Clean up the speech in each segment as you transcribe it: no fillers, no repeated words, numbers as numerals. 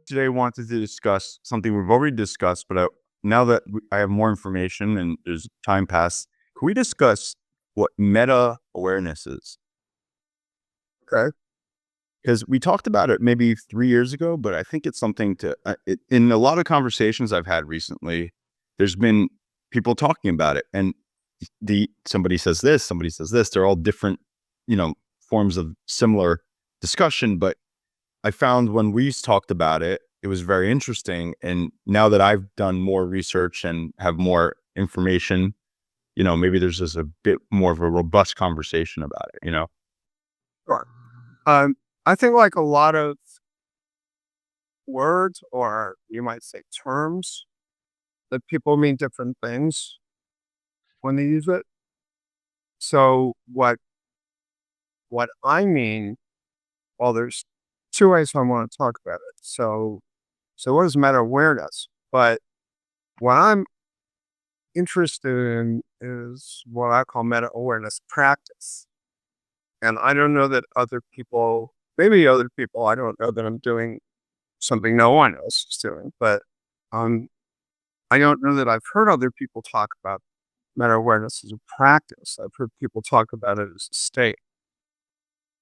Today wanted to discuss something we've already discussed, but now that I have more information and there's time passed, can we discuss what meta awareness is? Okay. Because we talked about it maybe 3 years ago, but I think it's something in a lot of conversations I've had recently, there's been people talking about it, and somebody says this, somebody says this. They're all different, forms of similar discussion, but I found when we talked about it, it was very interesting. And now that I've done more research and have more information, maybe there's just a bit more of a robust conversation about it. Sure. Um, I think like a lot of words, or you might say terms, that people mean different things when they use it. So what I mean, well, there's two ways I want to talk about it. So what is meta awareness? But what I'm interested in is what I call meta awareness practice. And I don't know that other people, maybe other people, I don't know that I'm doing something no one else is doing, but um, I don't know that I've heard other people talk about meta awareness as a practice. I've heard people talk about it as a state.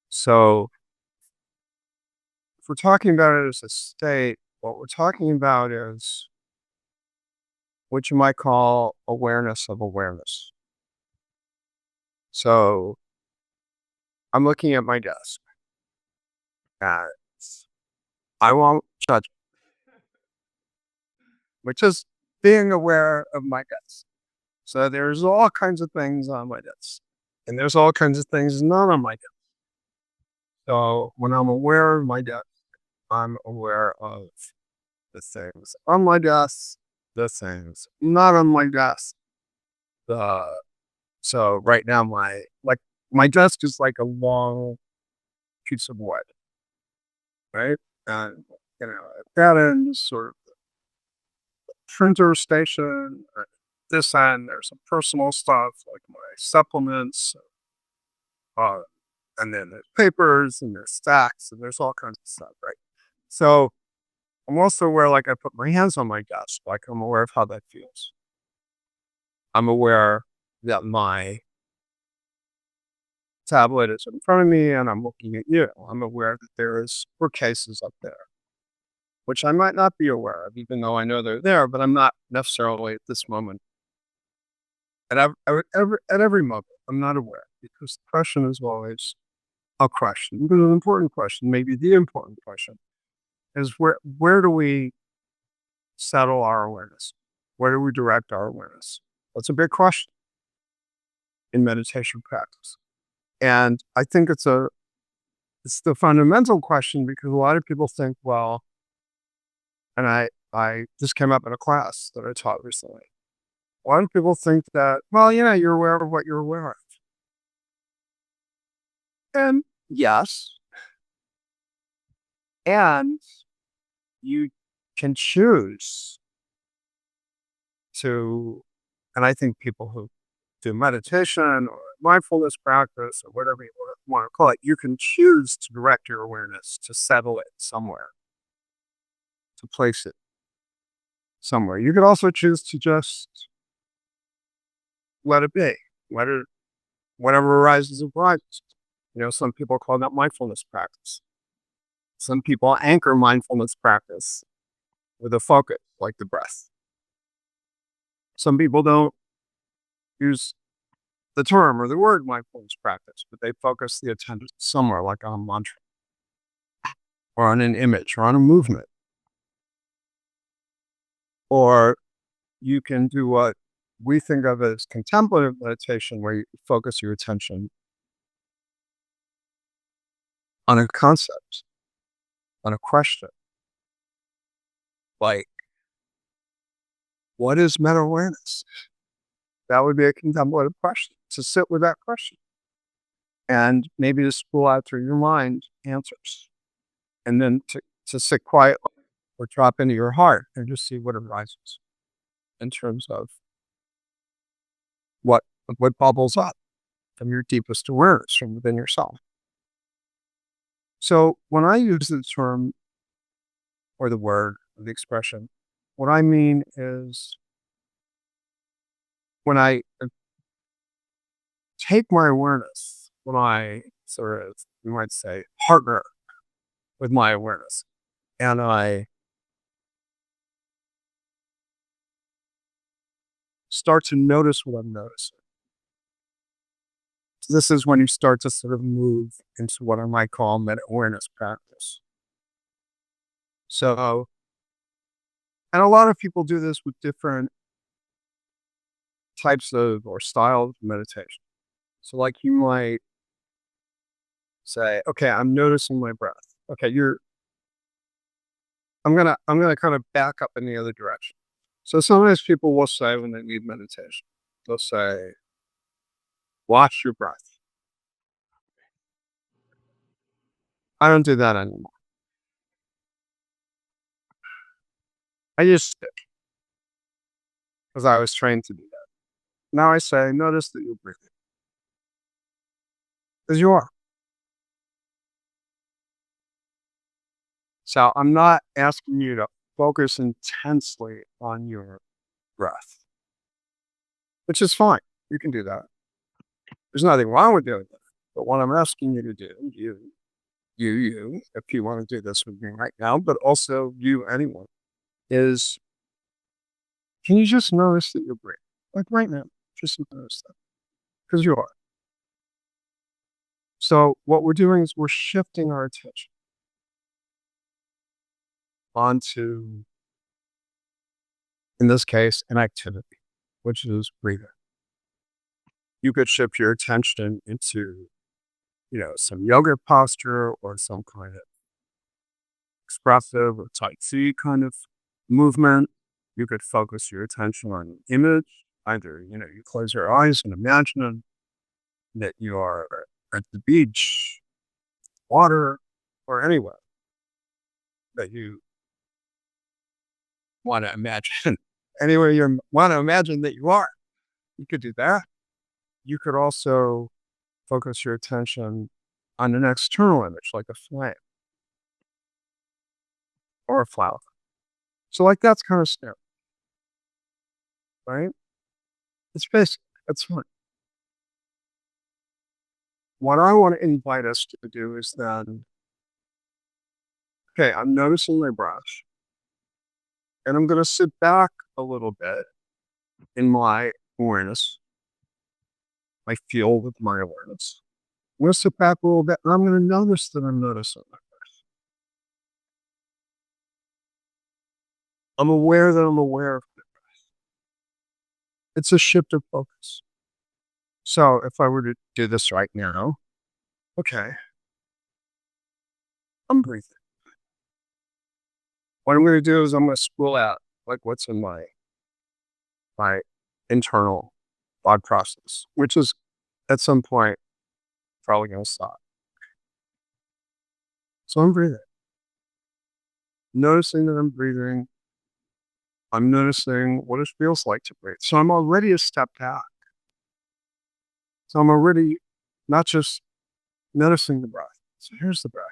So if we're talking about it as a state, what we're talking about is what you might call awareness of awareness. So I'm looking at my desk and I won't judge, which is being aware of my desk. So there's all kinds of things on my desk, and there's all kinds of things not on my desk. So when I'm aware of my desk, I'm aware of the things on my desk, the things not on my desk. The so right now my desk is like a long piece of wood, right? And I've got in sort of printer station. This end, there's some personal stuff like my supplements, uh, and then there's papers and there's stacks and there's all kinds of stuff, right? So I'm also aware, like I put my hands on my desk, like I'm aware of how that feels. I'm aware that my tablet is in front of me and I'm looking at you. I'm aware that there's bookcases up there, which I might not be aware of, even though I know they're there, but I'm not necessarily at this moment. At every moment, I'm not aware because the question is always a question, but an important question, maybe the important question is where do we settle our awareness? Where do we direct our awareness? That's a big question in meditation practice. And I think it's the fundamental question because a lot of people think, well, and I this came up in a class that I taught recently. A lot of people think that, well, you're aware of what you're aware of. And yes, and you can choose to, and I think people who do meditation or mindfulness practice or whatever you want to call it, you can choose to direct your awareness to settle it somewhere, to place it somewhere. You could also choose to just let it be, let it, whatever arises, arises. Some people call that mindfulness practice. Some people anchor mindfulness practice with a focus, like the breath. Some people don't use the term or the word mindfulness practice, but they focus the attention somewhere, like on a mantra or on an image or on a movement. Or you can do what we think of as contemplative meditation, where you focus your attention on a concept, on a question, like, what is meta awareness? That would be a contemplative question, to sit with that question and maybe to spool out through your mind answers, and then to sit quietly or drop into your heart and just see what arises in terms of what bubbles up from your deepest awareness from within yourself. So when I use the term or the word or the expression, what I mean is when I take my awareness, when I sort of, you might say, partner with my awareness, and I start to notice what I'm noticing. So this is when you start to sort of move into what I might call meta-awareness practice. So, and a lot of people do this with different types of or styles of meditation. So like you might say, okay, I'm noticing my breath. Okay, I'm gonna kind of back up in the other direction. So sometimes people will say when they need meditation, they'll say, watch your breath. I don't do that anymore. I used to because I was trained to do that. Now I say, notice that you're breathing. Because you are. So I'm not asking you to focus intensely on your breath, which is fine. You can do that. There's nothing wrong with doing that. But what I'm asking you to do, if you want to do this with me right now, but also you, anyone, is can you just notice that you're breathing? Like right now, just notice that. Because you are. So what we're doing is we're shifting our attention onto, in this case, an activity, which is breathing. You could shift your attention into, some yoga posture or some kind of expressive or Tai Chi kind of movement. You could focus your attention on an image. Either, you close your eyes and imagine that you are at the beach, water, or anywhere that you want to imagine. Anywhere you want to imagine that you are. You could do that. You could also focus your attention on an external image, like a flame or a flower. So like that's kind of scary, right? It's basic. That's fun. What I want to invite us to do is then, okay, I'm noticing my breath, and I'm going to sit back a little bit in my awareness, my field of my awareness. I'm going to sit back a little bit, and I'm going to notice that I'm noticing my breath. I'm aware that I'm aware of it. It's a shift of focus. So if I were to do this right now, okay, I'm breathing. What I'm going to do is I'm going to spool out like what's in my internal thought process, which is at some point probably going to stop. So I'm breathing. Noticing that I'm breathing. I'm noticing what it feels like to breathe. So I'm already a step back. So I'm already not just noticing the breath. So here's the breath.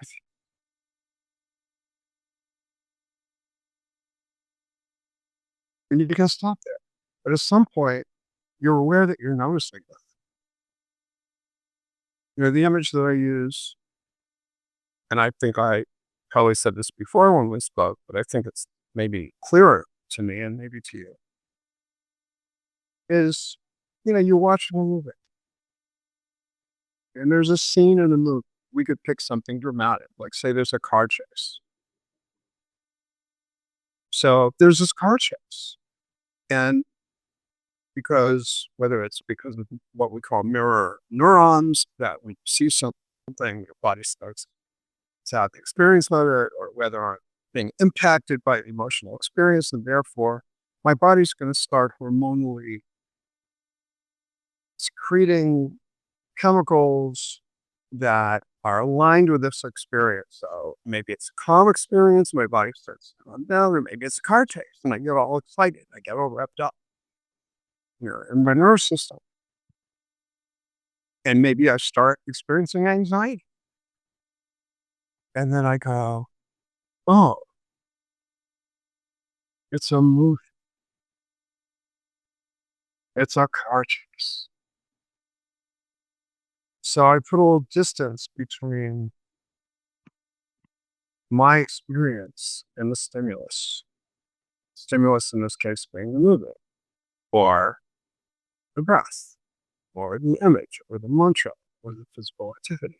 And you can stop there. But at some point, you're aware that you're noticing it. The image that I use, and I think I probably said this before when we spoke, but I think it's maybe clearer to me and maybe to you, is, you're watching a movie. And there's a scene in the movie. We could pick something dramatic, like say there's a car chase. So there's this car chase. And whether it's because of what we call mirror neurons, that when you see something, your body starts to have the experience of it, or whether I'm being impacted by the emotional experience, and therefore my body's going to start hormonally secreting chemicals that are aligned with this experience. So maybe it's a calm experience, my body starts to calm down, or maybe it's a car chase, and I get all excited, I get all wrapped up in my nervous system. And maybe I start experiencing anxiety. And then I go, oh, it's a movie. It's a car chase. So I put a little distance between my experience and the stimulus. Stimulus in this case being the movement, or the breath, or the image, or the mantra, or the physical activity.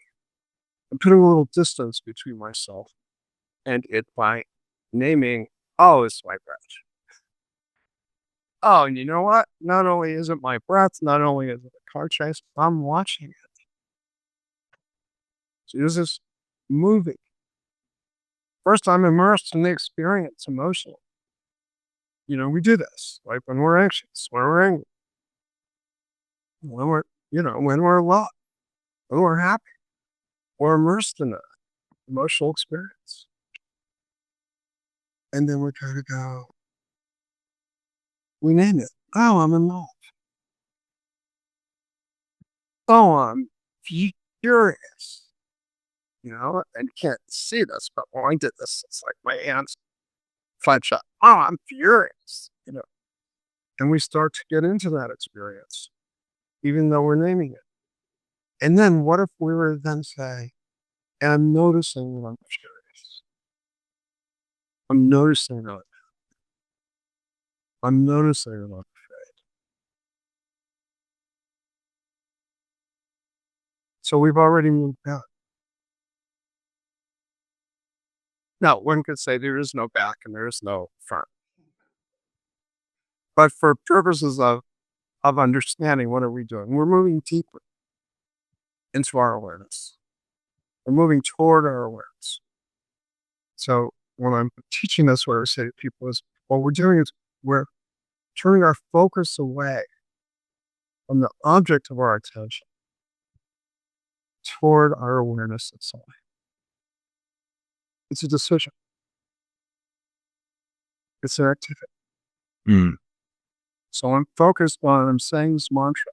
I'm putting a little distance between myself and it by naming, oh, it's my breath. Oh, and you know what? Not only is it my breath, not only is it a car chase, I'm watching it. So this is moving. First, I'm immersed in the experience emotionally. We do this, like when we're anxious, when we're angry, when when we're lost, when we're happy. We're immersed in the emotional experience. And then we're trying to go, we name it. Oh, I'm in love. Oh, I'm furious. And you can't see this, but when I did this, it's like my hands clench up. Oh, I'm furious. And we start to get into that experience, even though we're naming it. And then what if we were to then say, and I'm noticing that I'm furious. I'm noticing that. I'm noticing that I'm afraid. So we've already moved out. Now, one could say there is no back and there is no front. But for purposes of understanding, what are we doing? We're moving deeper into our awareness. We're moving toward our awareness. So when I'm teaching this, what I say to people is, what we're doing is we're turning our focus away from the object of our attention toward our awareness itself. It's a decision. It's an activity. Mm. So I'm saying this mantra,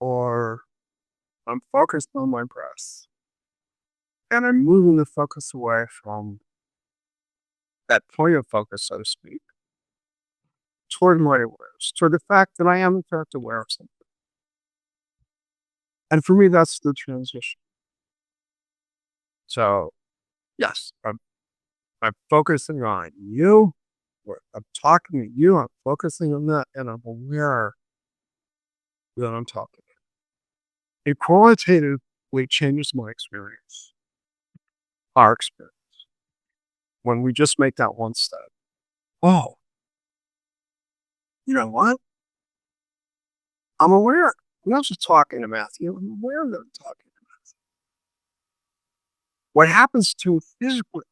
or I'm focused on my breath. And I'm moving the focus away from that point of focus, so to speak, toward my awareness, toward the fact that I am in fact aware of something. And for me, that's the transition. So yes, I'm focusing on you, or I'm talking to you, I'm focusing on that, and I'm aware that I'm talking. It qualitatively changes my experience, our experience, when we just make that one step. Oh, you know what? I'm aware. I'm not just talking to Matthew, I'm aware that I'm talking to Matthew. What happens to me physically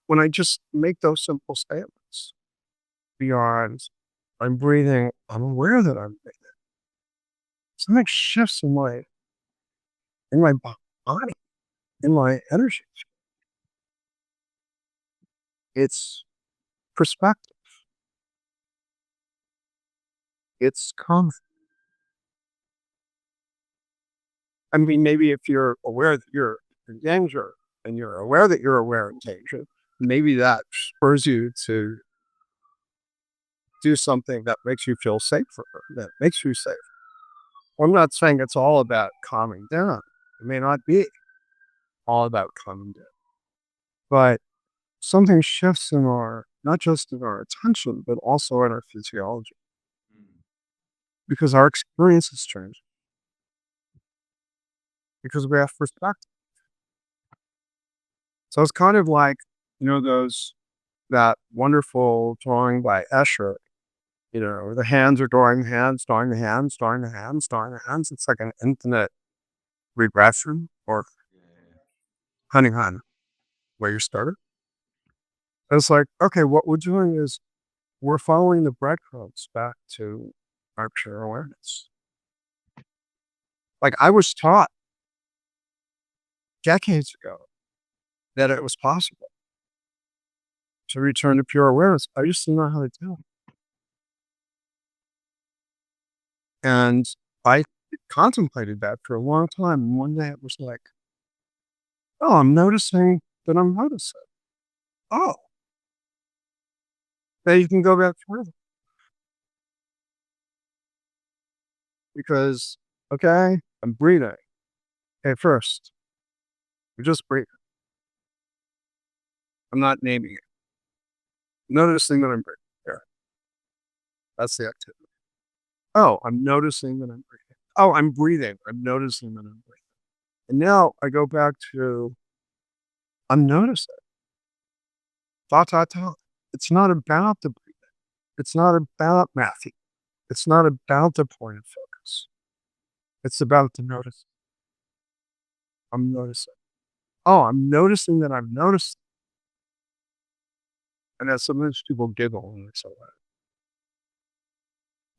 when I just make those simple statements beyond I'm breathing, I'm aware that I'm breathing. Something shifts in my body, in my energy. It's perspective. It's calm. I mean, maybe if you're aware that you're in danger and you're aware that you're aware of danger, maybe that spurs you to do something that makes you feel safer, that makes you safe. I'm not saying it's all about calming down. It may not be all about calming down, but something shifts not just in our attention, but also in our physiology, because our experience has changed, because we have perspective. So it's kind of like, that wonderful drawing by Escher, where the hands are drawing the hands, drawing the hands, drawing the hands, drawing the hands. It's like an infinite regression, or honey hun, where you started. It's like, okay, what we're doing is we're following the breadcrumbs back to our pure awareness. Like I was taught decades ago that it was possible to return to pure awareness. I just didn't know how to do it. And I contemplated that for a long time. And one day it was like, oh, I'm noticing that I'm noticing. Oh, then you can go back further. Because, okay, I'm breathing. Okay, first, you're just breathing. I'm not naming it. Noticing that I'm breathing. There. That's the activity. Oh, I'm noticing that I'm breathing. Oh, I'm breathing. I'm noticing that I'm breathing. And now I go back to I'm noticing. Dot, dot, dot. It's not about the breathing. It's not about Matthew. It's not about the point of focus. It's about the notice. I'm noticing. Oh, I'm noticing that I'm noticing. And then sometimes people giggle when they say that.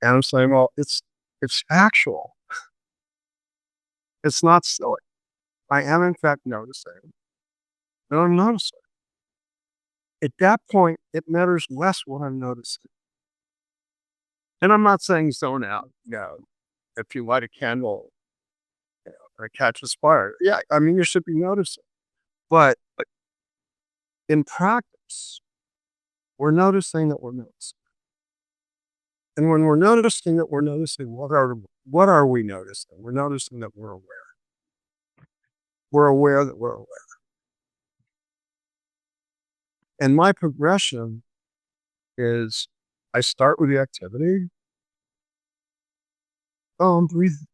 And I'm saying, well, it's actual. It's not silly. I am in fact noticing. And I'm noticing. At that point, it matters less what I'm noticing. And I'm not saying zone out. If you light a candle, or it catches fire. Yeah, I mean, you should be noticing. But in practice, we're noticing that we're noticing. And when we're noticing that we're noticing, what are we noticing? We're noticing that we're aware. We're aware that we're aware. And my progression is I start with the activity. Oh, I'm breathing.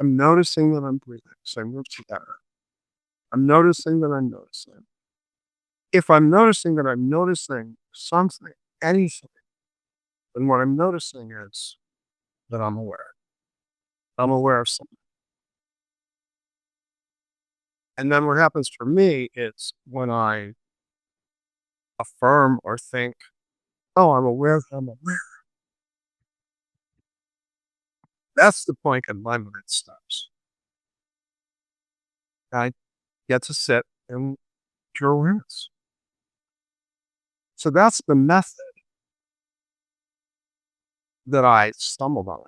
I'm noticing that I'm breathing. So I move to that. I'm noticing that I'm noticing. If I'm noticing that I'm noticing something, anything, then what I'm noticing is that I'm aware. I'm aware of something. And then what happens for me is when I affirm or think, oh, I'm aware that I'm aware. That's the point in my mind stops. I get to sit in pure awareness. So that's the method that I stumbled on.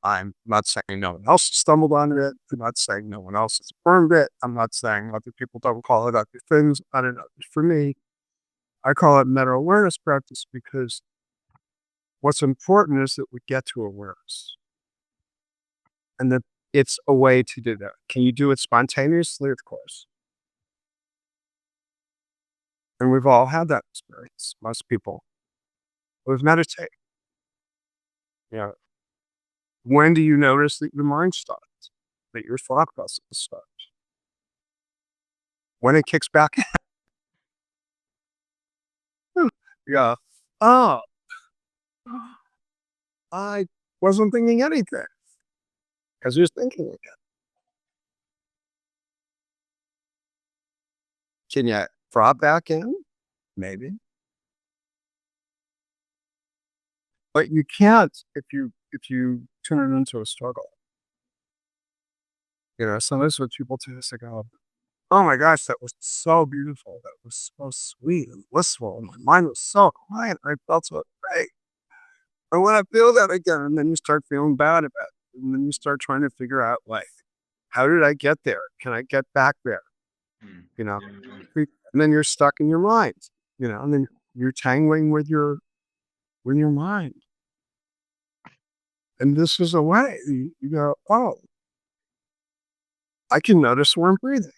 I'm not saying no one else stumbled on it. I'm not saying no one else has affirmed it. I'm not saying other people don't call it other things. I don't know. For me, I call it meta awareness practice because what's important is that we get to awareness. And that it's a way to do that. Can you do it spontaneously? Of course. And we've all had that experience, most people. We've meditated. When do you notice that your mind stops? That your thought process stops? When it kicks back in. Yeah. Oh, I wasn't thinking anything. Because you're thinking again. Can you drop back in? Maybe. But you can't if you turn it into a struggle. Sometimes what people do is they go, oh my gosh, that was so beautiful. That was so sweet and blissful. And my mind was so quiet. I felt so great. I want to feel that again. And then you start feeling bad about it. And then you start trying to figure out, like, how did I get there? Can I get back there? You know, and then you're stuck in your mind, and then you're tangling with your mind. And this is a way you go, oh, I can notice where I'm breathing.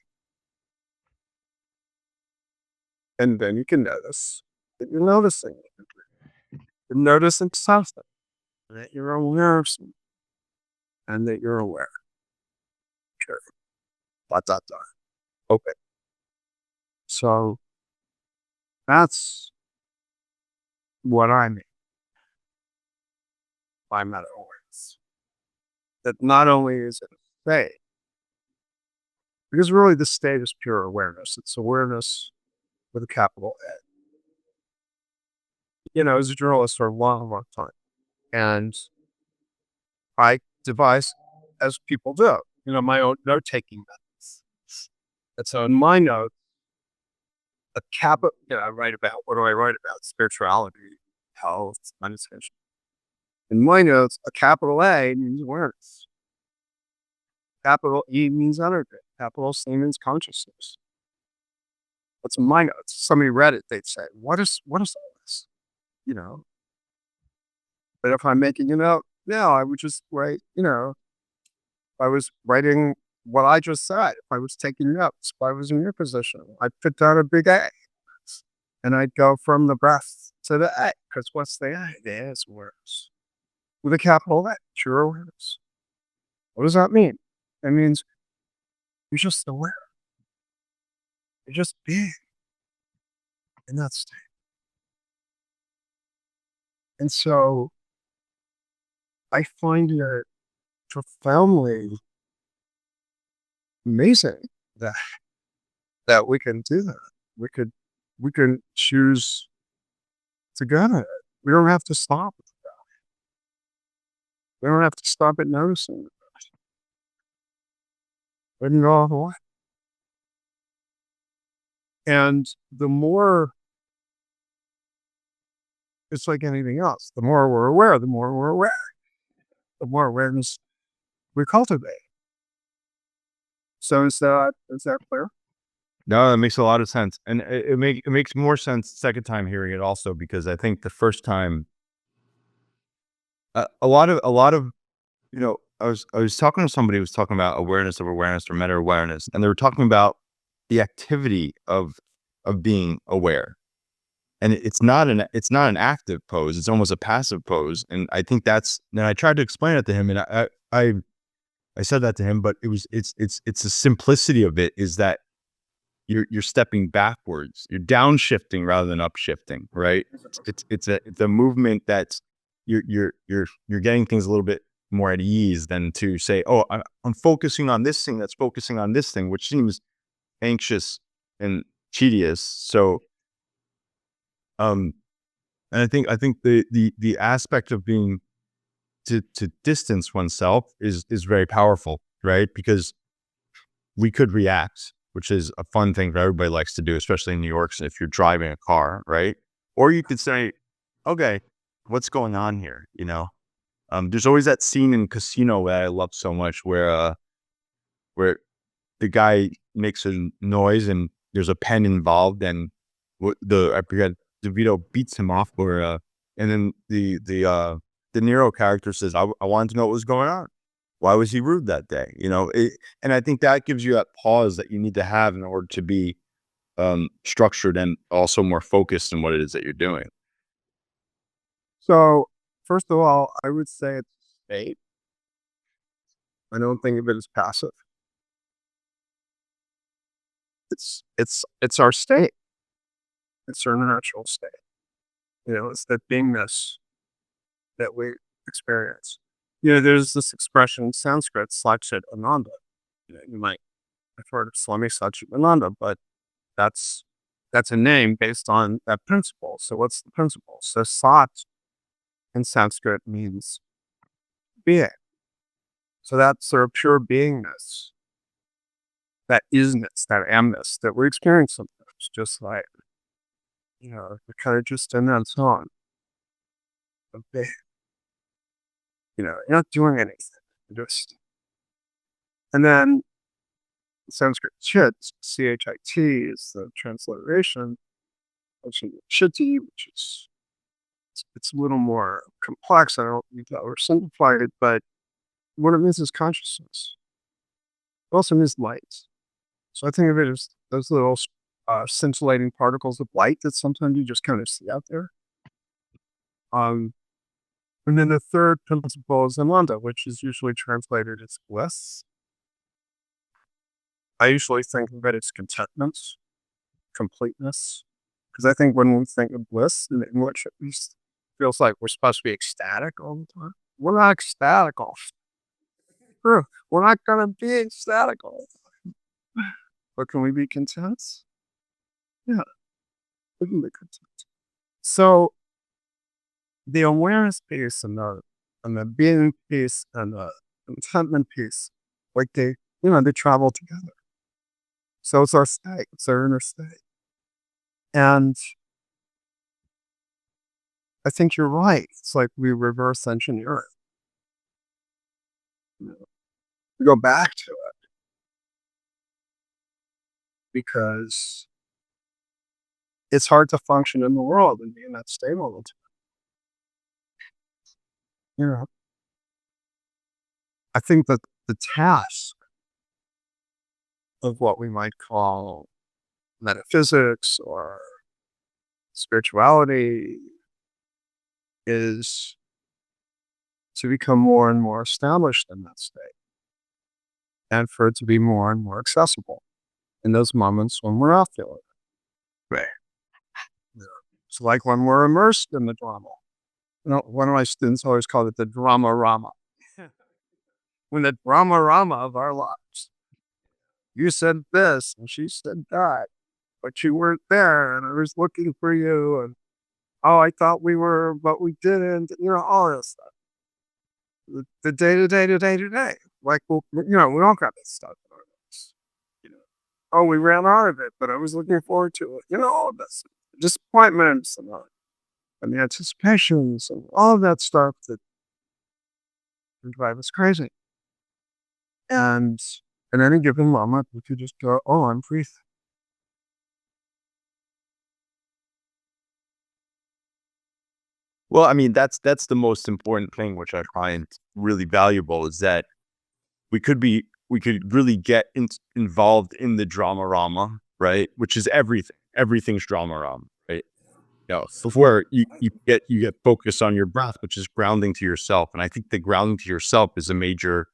And then you can notice that you're noticing. You're noticing something, that you're aware of something, and that you're aware. Sure. Dot, dot, dot. Okay. So that's what I mean by meta awareness. That not only is it a state, because really the state is pure awareness. It's awareness with a capital A. As a journalist for a long, long time. And I devise, as people do, my own note-taking methods. And so in my notes, I write about, what do I write about? Spirituality, health, meditation. In my notes, a capital A means awareness. Capital E means energy. Capital C means consciousness. What's in my notes? Somebody read it, they'd say, what is all this? You know. But if I'm making a note, no, I would just write, if I was writing what I just said, if I was taking notes, if I was in your position, I'd put down a big A. And I'd go from the breath to the A, because what's the A? The A is awareness. With a capital A, true awareness. What does that mean? It means you're just aware. You're just being in that state. And so I find it profoundly amazing that we can do that. We can choose to go to it. We don't have to stop it. We don't have to stop at noticing it. We can go all the way. And the more, it's like anything else. The more we're aware, the more we're aware. The more awareness we cultivate. So is that clear? No, that makes a lot of sense, and it makes more sense the second time hearing it also, because I think the first time, a lot of I was talking to somebody who was talking about awareness of awareness or meta awareness, and they were talking about the activity of being aware, and it's not an active pose; it's almost a passive pose, and I think that's. And I tried to explain it to him, and I said that to him, but it's the simplicity of it is that you're stepping backwards, you're downshifting rather than upshifting, right? It's a movement that's you're getting things a little bit more at ease than to say, oh, I'm focusing on this thing that's focusing on this thing, which seems anxious and tedious. So, and I think the aspect of being to distance oneself is very powerful, right? Because we could react, which is a fun thing that everybody likes to do, especially in New York, if you're driving a car, right? Or you could say, okay, what's going on here? There's always that scene in Casino that I love so much where the guy makes a noise and there's a pen involved, and I forget, DeVito beats him off, and then the De Niro character says, I wanted to know what was going on. Why was he rude that day? And I think that gives you that pause that you need to have in order to be structured and also more focused in what it is that you're doing. So first of all, I would say it's a state. I don't think of it as passive. It's our state. It's our natural state. It's that beingness that we experience. There's this expression in Sanskrit, Satchit Ananda. You might have heard of Swami Satchit Ananda, but that's a name based on that principle. So what's the principle? So Sat in Sanskrit means being. So that's sort of pure beingness, that isness, that amness that we experience sometimes, just like, we're kind of just in that zone of being. You're not doing anything. You're just. And then Sanskrit chit, C-H-I-T, is the transliteration of chitti, which is, it's a little more complex. I don't think that we're simplified it, but what it means is consciousness. It also means light. So I think of it as those little scintillating particles of light that sometimes you just kind of see out there. And then the third principle is Ananda, which is usually translated as bliss. I usually think of it as contentment, completeness, because I think when we think of bliss, in English at least, it feels like we're supposed to be ecstatic all the time. We're not ecstatic all the time. We're not going to be ecstatic all the time. But can we be content? Yeah, we can be content. So the awareness piece and the being piece and the contentment piece, like they travel together. So it's our state, it's our inner state. And I think you're right. It's like we reverse engineer it. You know, we go back to it because it's hard to function in the world and be in that state all the time. You know, I think that the task of what we might call metaphysics or spirituality is to become more and more established in that state and for it to be more and more accessible in those moments when we're not feeling it. Right. It's like when we're immersed in the drama. One of my students always called it the drama-rama. When the drama-rama of our lives. You said this and she said that, but you weren't there and I was looking for you and oh, I thought we were, but we didn't. All this stuff. The day to day to day to day. Like, well, we all got this stuff in our lives. Oh, we ran out of it, but I was looking forward to it. All of this disappointments and the anticipations and all of that stuff that can drive us crazy. And at any given moment, we could just go, "Oh, I'm free." Well, I mean, that's the most important thing, which I find really valuable, is that we could really get involved in the drama-rama, right? Which is everything. Everything's drama-rama, right? Before you get focused on your breath, which is grounding to yourself. And I think the grounding to yourself is a major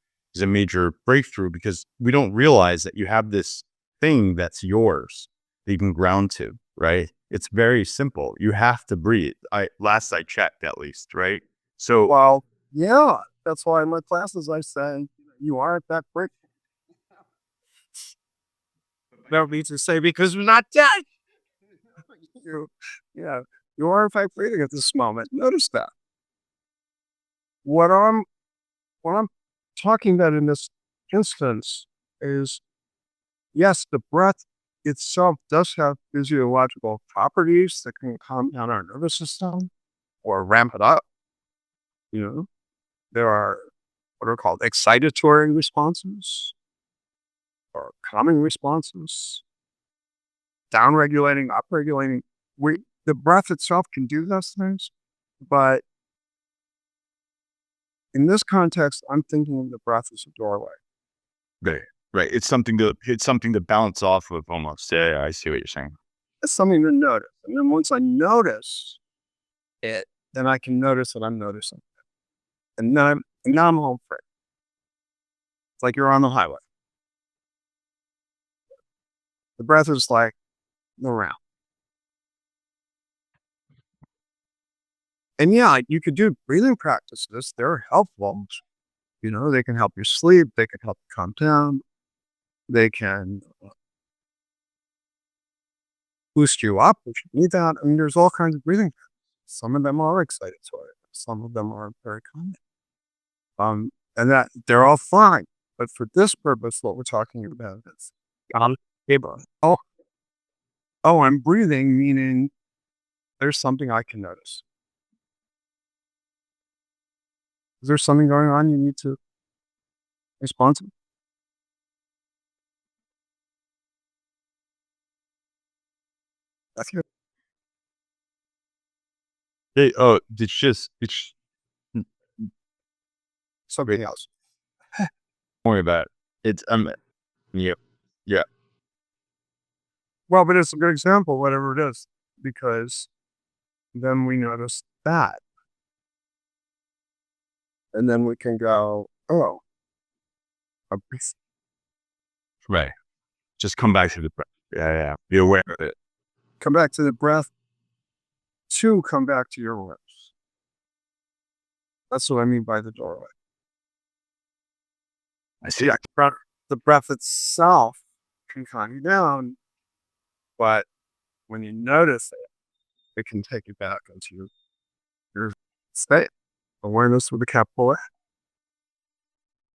breakthrough, because we don't realize that you have this thing that's yours that you can ground to, right? It's very simple. You have to breathe. Last I checked, at least, right? So, Well, yeah, that's why in my classes I say, you aren't that great. No need to say because we're not dead. Yeah, you are in fact breathing at this moment. Notice that. What I'm talking about in this instance is, yes, the breath itself does have physiological properties that can calm down our nervous system or ramp it up. There are what are called excitatory responses or calming responses, downregulating, upregulating. The breath itself can do those things, but in this context, I'm thinking of the breath as a doorway. right. It's something to bounce off of almost. Yeah, I see what you're saying. It's something to notice. And then once I notice it, then I can notice that I'm noticing it. And now I'm home free. It's like you're on the highway. The breath is like around. And yeah, you could do breathing practices. They're helpful. They can help you sleep. They can help you calm down. They can boost you up if you need that. I mean, there's all kinds of breathing practices. Some of them are excitatory. Some of them are very calming. And that they're all fine. But for this purpose, what we're talking about is, oh, I'm breathing, meaning there's something I can notice. Is there something going on you need to respond to? That's good. Hey, oh, it's Something else. don't worry about it. It's yeah, yeah. Well, but it's a good example, whatever it is, because then we notice that. And then we can go, oh, I'm breathing. Right. Just come back to the breath. Yeah. Be aware of it. Come back to the breath to come back to your awareness. That's what I mean by the doorway. I see. The breath itself can calm you down, but when you notice it, it can take you back into your state. Awareness with a capital A.